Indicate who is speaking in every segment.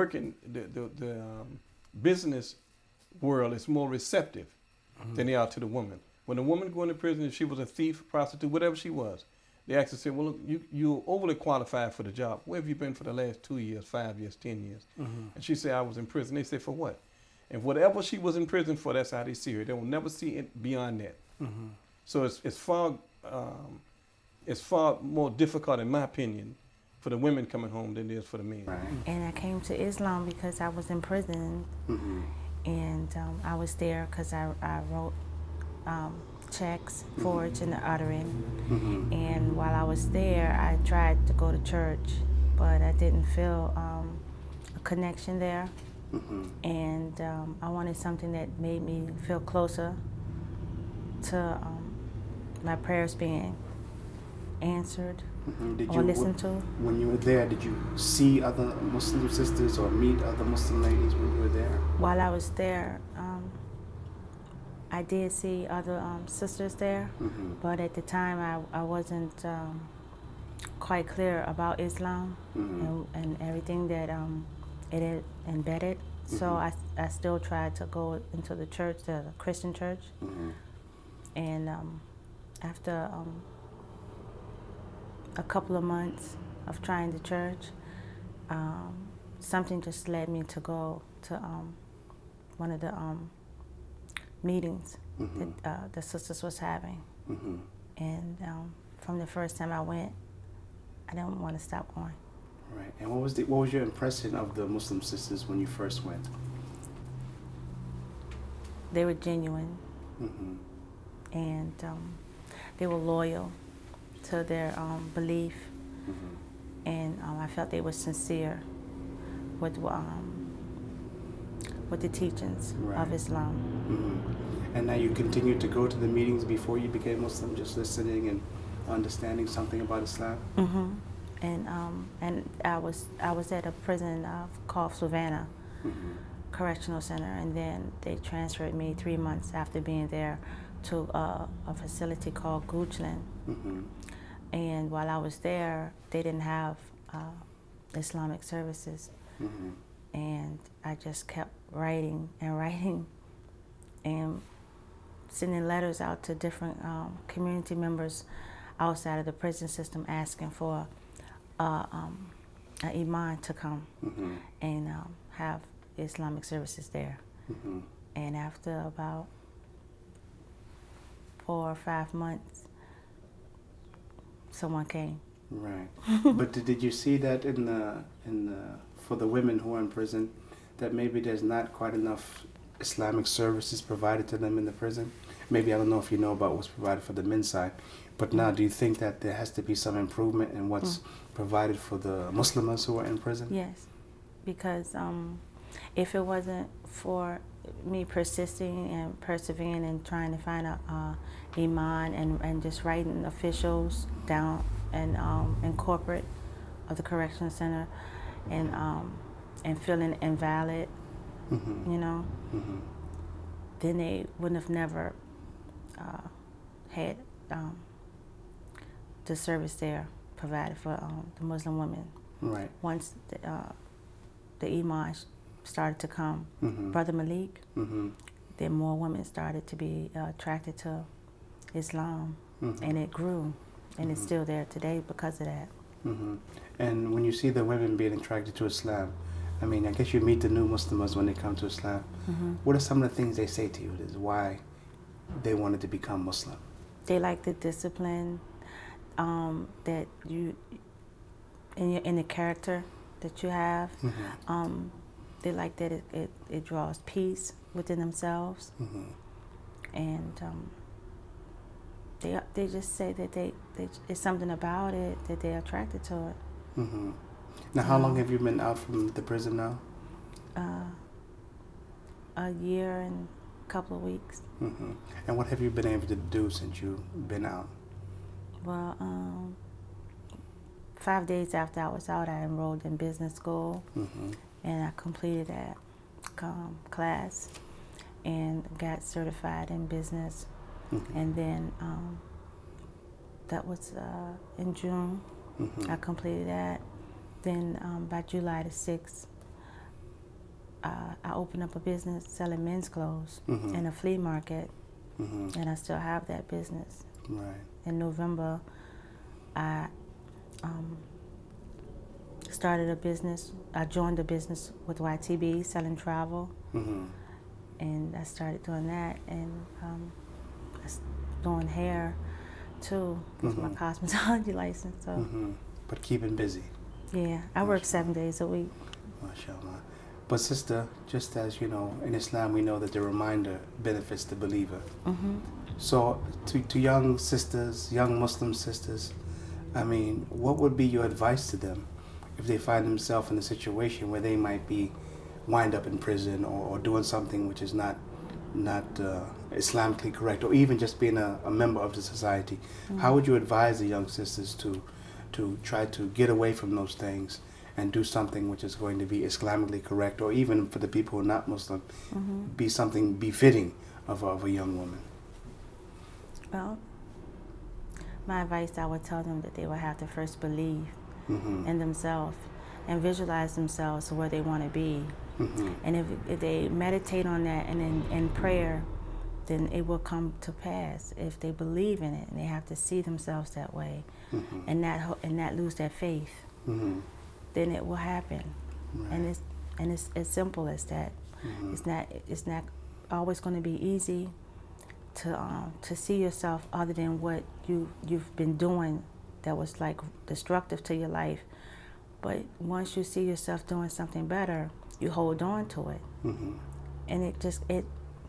Speaker 1: working, business world is more receptive than they are to the woman. When a woman go into prison, if she was a thief, prostitute, whatever she was, they actually say, well, look, you're overly qualified for the job. Where have you been for the last 2 years, 5 years, 10 years? And she said, I was in prison. They say, for what? And whatever she was in prison for, that's how they see her. They will never see it beyond that. So it's far more difficult, in my opinion, for the women coming home than it is for the men.
Speaker 2: And I came to Islam because I was in prison, and I was there because I wrote checks, forged and uttering. And while I was there, I tried to go to church, but I didn't feel a connection there. And I wanted something that made me feel closer to my prayers being answered or listened to.
Speaker 3: When you were there, did you see other Muslim sisters or meet other Muslim ladies when you were there?
Speaker 2: While I was there, I did see other sisters there, but at the time I wasn't quite clear about Islam and everything that it had embedded. So I still tried to go into the church, the Christian church, and after a couple of months of trying the church, something just led me to go to one of the meetings that the sisters was having. And from the first time I went, I didn't want to stop going.
Speaker 3: Right. And what was your impression of the Muslim sisters when you first went?
Speaker 2: They were genuine, and they were loyal to their belief, and I felt they were sincere with the teachings of Islam.
Speaker 3: And now you continued to go to the meetings before you became Muslim, just listening and understanding something about Islam?
Speaker 2: And I was at a prison called Savannah Correctional Center, and then they transferred me 3 months after being there to a facility called Goochland. And while I was there, they didn't have Islamic services. And I just kept writing and writing and sending letters out to different community members outside of the prison system asking for an imam to come and have Islamic services there. And after about 4 or 5 months, someone came.
Speaker 3: Right. But did you see that for the women who are in prison, that maybe there's not quite enough Islamic services provided to them in the prison? Maybe, I don't know if you know about what's provided for the men's side, but now do you think that there has to be some improvement in what's provided for the Muslims who are in prison?
Speaker 2: Yes, because if it wasn't for me persisting and persevering and trying to find a imam and just writing officials down and in corporate of the correction center and feeling invalid, you know, then they wouldn't have never had the service there provided for the Muslim women.
Speaker 3: Right.
Speaker 2: Once the imam started to come, Brother Malik, then more women started to be attracted to Islam, and it grew, and it's still there today because of that.
Speaker 3: And when you see the women being attracted to Islam, I mean, I guess you meet the new Muslims when they come to Islam. What are some of the things they say to you is why they wanted to become Muslim?
Speaker 2: They like the discipline that you, in the character that you have. They like that it draws peace within themselves. And they just say that it's something about it that they're attracted to it.
Speaker 3: Now, how long have you been out from the prison now?
Speaker 2: A year and a couple of weeks.
Speaker 3: And what have you been able to do since you've been out?
Speaker 2: Well, 5 days after I was out, I enrolled in business school, and I completed that class and got certified in business. And then that was in June. I completed that. Then by July the 6th, I opened up a business selling men's clothes
Speaker 3: Mm-hmm.
Speaker 2: in a flea market,
Speaker 3: Mm-hmm.
Speaker 2: and I still have that business.
Speaker 3: Right.
Speaker 2: In November, I started a business. I joined a business with YTB selling travel,
Speaker 3: Mm-hmm.
Speaker 2: and I started doing that, and I was doing hair too with my cosmetology license. So
Speaker 3: Mm-hmm. But keeping busy.
Speaker 2: yeah, I work 7 days a week.
Speaker 3: MashaAllah. But sister, just as you know, in Islam we know that the reminder benefits the believer.
Speaker 2: Mm-hmm.
Speaker 3: So to young sisters, young Muslim sisters, I mean, what would be your advice to them if they find themselves in a situation where they might be wind up in prison or doing something which is not Islamically correct, or even just being a member of the society?
Speaker 2: Mm-hmm.
Speaker 3: How would you advise the young sisters to try to get away from those things and do something which is going to be Islamically correct, or even for the people who are not Muslim,
Speaker 2: Mm-hmm.
Speaker 3: be something befitting of a young woman?
Speaker 2: Well, my advice, I would tell them that they would have to first believe
Speaker 3: Mm-hmm.
Speaker 2: in themselves and visualize themselves where they want to be.
Speaker 3: Mm-hmm.
Speaker 2: And if they meditate on that and in prayer, then it will come to pass. If they believe in it and they have to see themselves that way,
Speaker 3: Mm-hmm.
Speaker 2: and not lose their faith,
Speaker 3: Mm-hmm.
Speaker 2: then it will happen.
Speaker 3: Right.
Speaker 2: And it's as simple as that.
Speaker 3: Mm-hmm.
Speaker 2: It's not always going to be easy to see yourself other than what you've been doing that was like destructive to your life. But once you see yourself doing something better, you hold on to it.
Speaker 3: Mm-hmm.
Speaker 2: And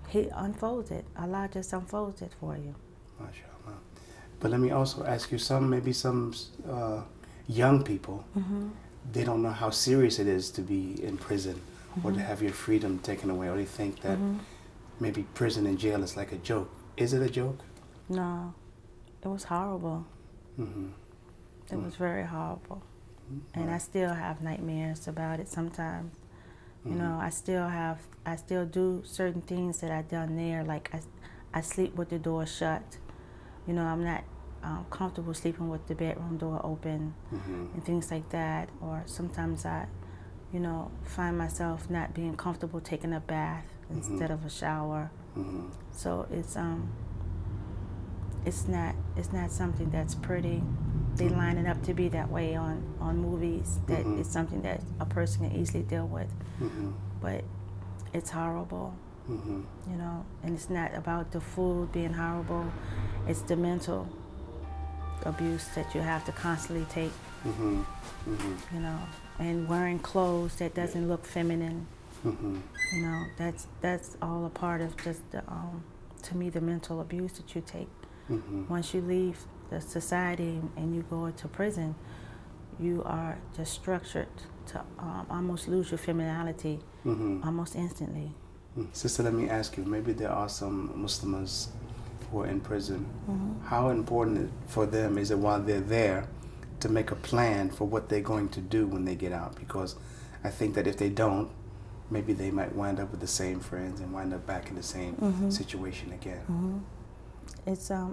Speaker 2: He unfolds it. Allah just unfolds it for you.
Speaker 3: MashaAllah. But let me also ask you, maybe some young people,
Speaker 2: Mm-hmm.
Speaker 3: they don't know how serious it is to be in prison or to
Speaker 2: Mm-hmm.
Speaker 3: have your freedom taken away, or they think that
Speaker 2: Mm-hmm.
Speaker 3: maybe prison and jail is like a joke. Is it a joke?
Speaker 2: No, it was horrible.
Speaker 3: Mm-hmm.
Speaker 2: It was very horrible. And I still have nightmares about it sometimes. You know, I still do certain things that I done there. Like I sleep with the door shut. You know, I'm not comfortable sleeping with the bedroom door open and things like that. Or sometimes I, you know, find myself not being comfortable taking a bath instead of a shower.
Speaker 3: Mm-hmm.
Speaker 2: So it's not something that's pretty. They line it up to be that way on movies. That it's something that a person can easily deal with.
Speaker 3: Mm-hmm.
Speaker 2: But it's horrible,
Speaker 3: Mm-hmm.
Speaker 2: you know. And it's not about the food being horrible. It's the mental abuse that you have to constantly take,
Speaker 3: Mm-hmm. Mm-hmm.
Speaker 2: you know. And wearing clothes that doesn't look feminine,
Speaker 3: Mm-hmm.
Speaker 2: you know. That's all a part of just the to me the mental abuse that you take.
Speaker 3: Mm-hmm.
Speaker 2: Once you leave the society and you go into prison, you are just structured to almost lose your femininity
Speaker 3: Mm-hmm.
Speaker 2: almost instantly.
Speaker 3: Sister, let me ask you, maybe there are some Muslims who are in prison.
Speaker 2: Mm-hmm.
Speaker 3: How important for them is it while they're there to make a plan for what they're going to do when they get out? Because I think that if they don't, maybe they might wind up with the same friends and wind up back in the same situation again.
Speaker 2: Mm-hmm.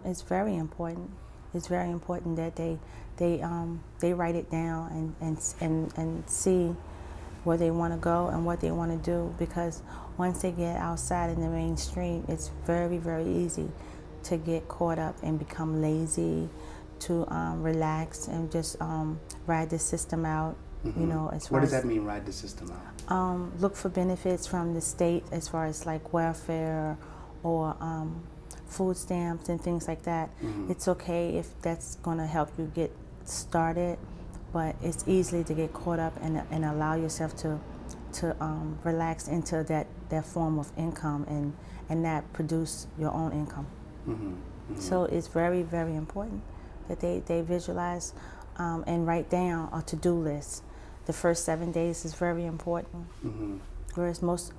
Speaker 2: It's very important. It's very important that they write it down and see where they want to go and what they want to do, because once they get outside in the mainstream, it's very, very easy to get caught up and become lazy, to relax and just ride the system out. You know, as far
Speaker 3: What does
Speaker 2: as
Speaker 3: that mean, ride the system out?
Speaker 2: look for benefits from the state as far as like welfare or food stamps and things like that. It's okay if that's going to help you get started, but it's easy to get caught up and allow yourself to relax into that form of income and not produce your own income. So it's very, very important that they visualize and write down a to-do list. The first 7 days is very important, whereas most